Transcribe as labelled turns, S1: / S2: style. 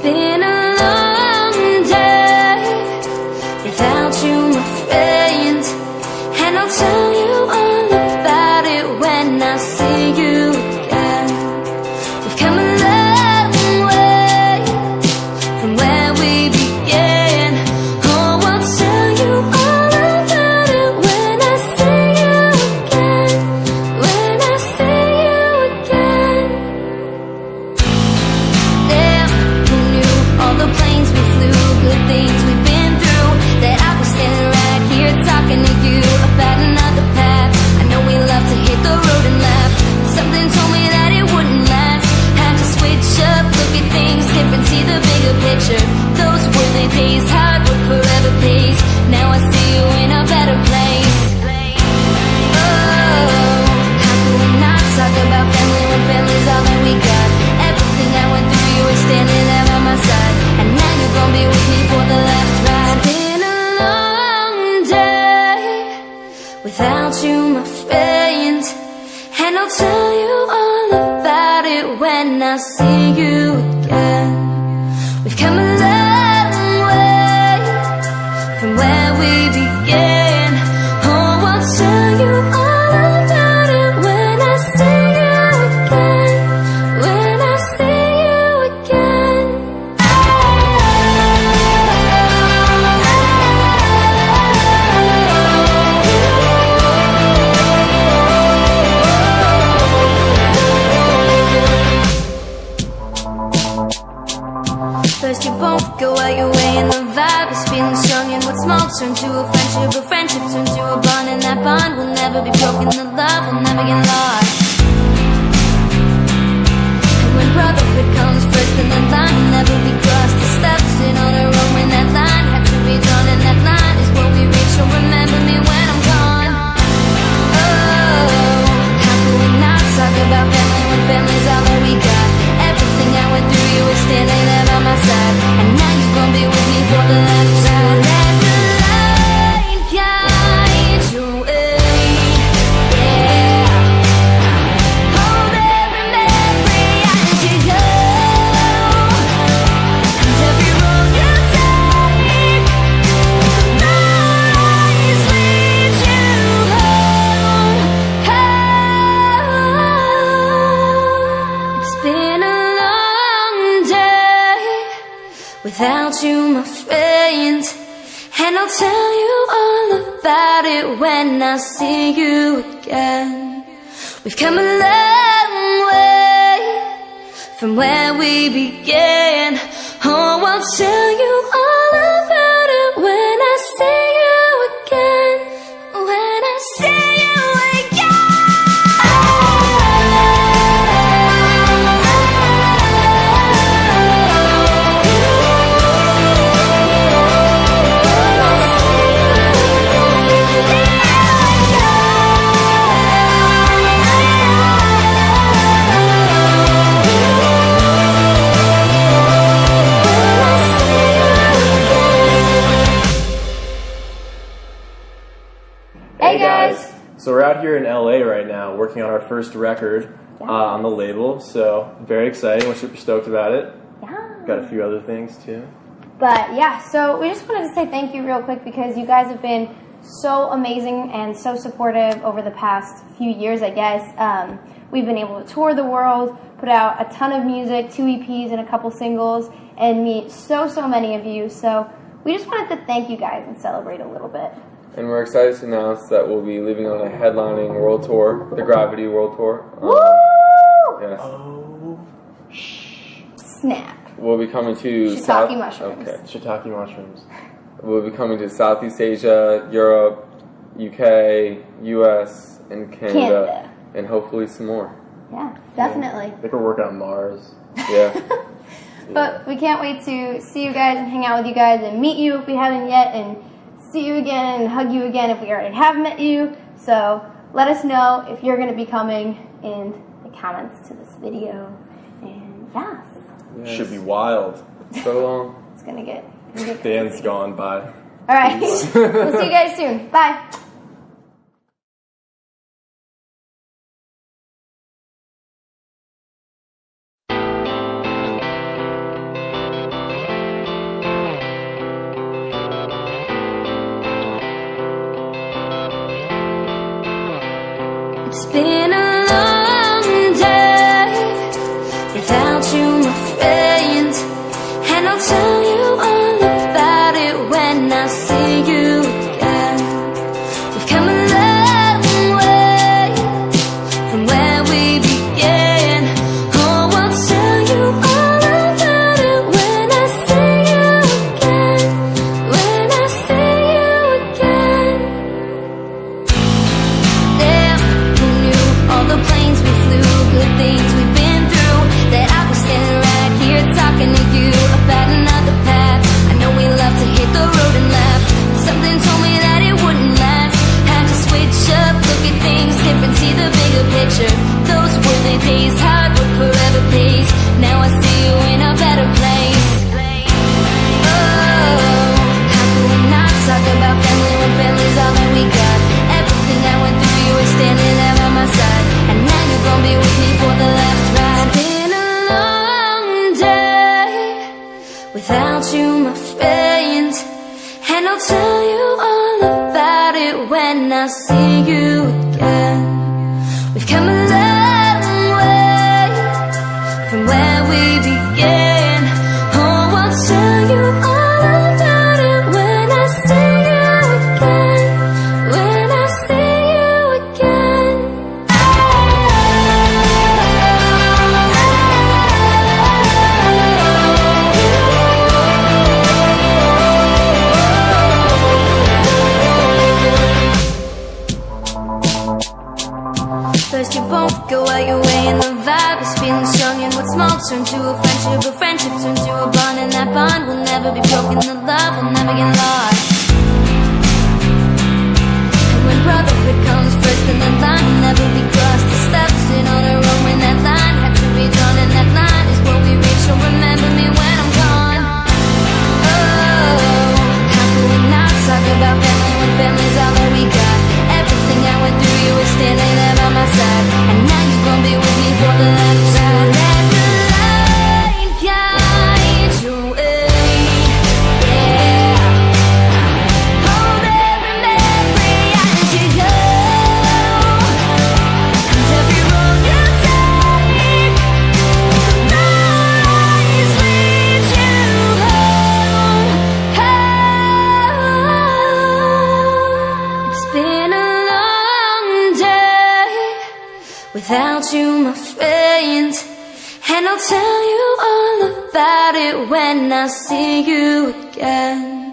S1: been a long day without you, my friend, and I'll tell you all about it when I see you again. We've come a long way from where we began. Oh, I'll tell you all about it when I see you again. When I see you again. Damn, who knew all the planes we flew, good things we've been through, that I was standing right here talking to you about another path. I know we love to hit the road and laugh, but something told me that it wouldn't last. Had to switch up, look at things different, see the bigger picture. Those were the days, hard work forever pays. Now I see you in a better place. Oh, how could we not talk about family when family's all that we got? Everything I went through, you were standing there by my side, and now you're gonna be with me for the last ride. It's been a long day without you, my friend, and I'll tell you all about it when I see you again. We've come a long way from where we began. Oh, I'll tell you all about it when I see you again. When I see you again. First you both go out your way and the vibe is feeling strong, and what's small turn to a friendship, a friendship turn to a bond, and that bond will never be broken, the love will never get lost. And when brotherhood comes first, then the line will never be crossed. The steps in on our own when that line had to be drawn, and that line is what we reach, so remember me when I'm gone. Oh, how could we not talk about family when family's all that we got? Everything I went through, you were standing there by my side, and now you're gonna be with me for the last ride. Let the light guide your way, yeah. Hold every memory as you go, and every road you take, the lights lead you home. Oh, it's been a long day without you, my friend, and I'll tell you all about it when I see you again. We've come a long way from where we began. Oh, I'll tell you all about it when I see you again. When I see you
S2: Hey guys! So we're out here in LA right now working on our first record on the label, so very exciting. We're super stoked about it.
S3: Yeah.
S2: Got a few other things too.
S3: But yeah, so we just wanted to say thank you real quick because you guys have been so amazing and so supportive over the past few years, I guess. We've been able to tour the world, put out a ton of music, 2 EPs and a couple singles, and meet so many of you. So we just wanted to thank you guys and celebrate a little bit.
S4: And we're excited to announce that we'll be leaving on a headlining world tour, the Gravity World Tour.
S3: Woo!
S4: Yes.
S2: Oh.
S3: Snap.
S4: We'll be coming to
S3: Shiitake mushrooms.
S4: Okay.
S2: Shiitake mushrooms.
S4: We'll be coming to Southeast Asia, Europe, UK, US, and Canada. And hopefully some more.
S3: Yeah, definitely.
S2: I think we're working on Mars.
S4: Yeah.
S3: But we can't wait to see you guys and hang out with you guys and meet you if we haven't yet, and see you again and hug you again if we already have met you. So let us know if you're going to be coming in the comments to this video. And yeah.
S4: Yes.
S2: Should be wild.
S4: So long.
S3: It's going to get
S2: Dan's gone. Bye.
S3: All right. We'll see you guys soon. Bye.
S1: It's been a long day without you, my friend, and I'll tell you all about it when I see you again. We've come a long way from where we began. Oh, I'll tell you all about it when I see you again. When I see you again. There, who knew all the planes we flew, good things we've been through, that I was standing right here talking to you about another path. I know we love to hit the road and laugh, but something told me that it wouldn't last. Had to switch up, look at things different, see the bigger picture. Those were the days, hard work forever pays. Now I see you in a better place. Oh, how could we not talk about family when family's all that we got? Everything I went through, you were standing there by my side, and now you're gonna be with me for the last ride. It's been a long day without you, my friend, and I'll tell you all about it when I see you again. We've come a long way from where we began. Oh, I'll tell you all about it when I see you again. When I see you again. First you both go out your way and the vibe is feeling strong, and what's small turn to a friendship, a friendship turn to a bond, and that bond will never be broken, the love will never get lost. And when brotherhood comes first, then the line will never be crossed. The steps in on our own when that line had to be drawn, and that line is what we reach, so remember me when I'm gone. Oh, how could we not talk about family when family's all that we got? Everything I went through, you were standing there by my side, and now you're gonna be with me for the last ride. Let the light guide your way, yeah. Hold every memory as you go, and every road you take, the lights lead you home. Oh, it's been a long day without you, my friend, and I'll tell you all about it when I see you again.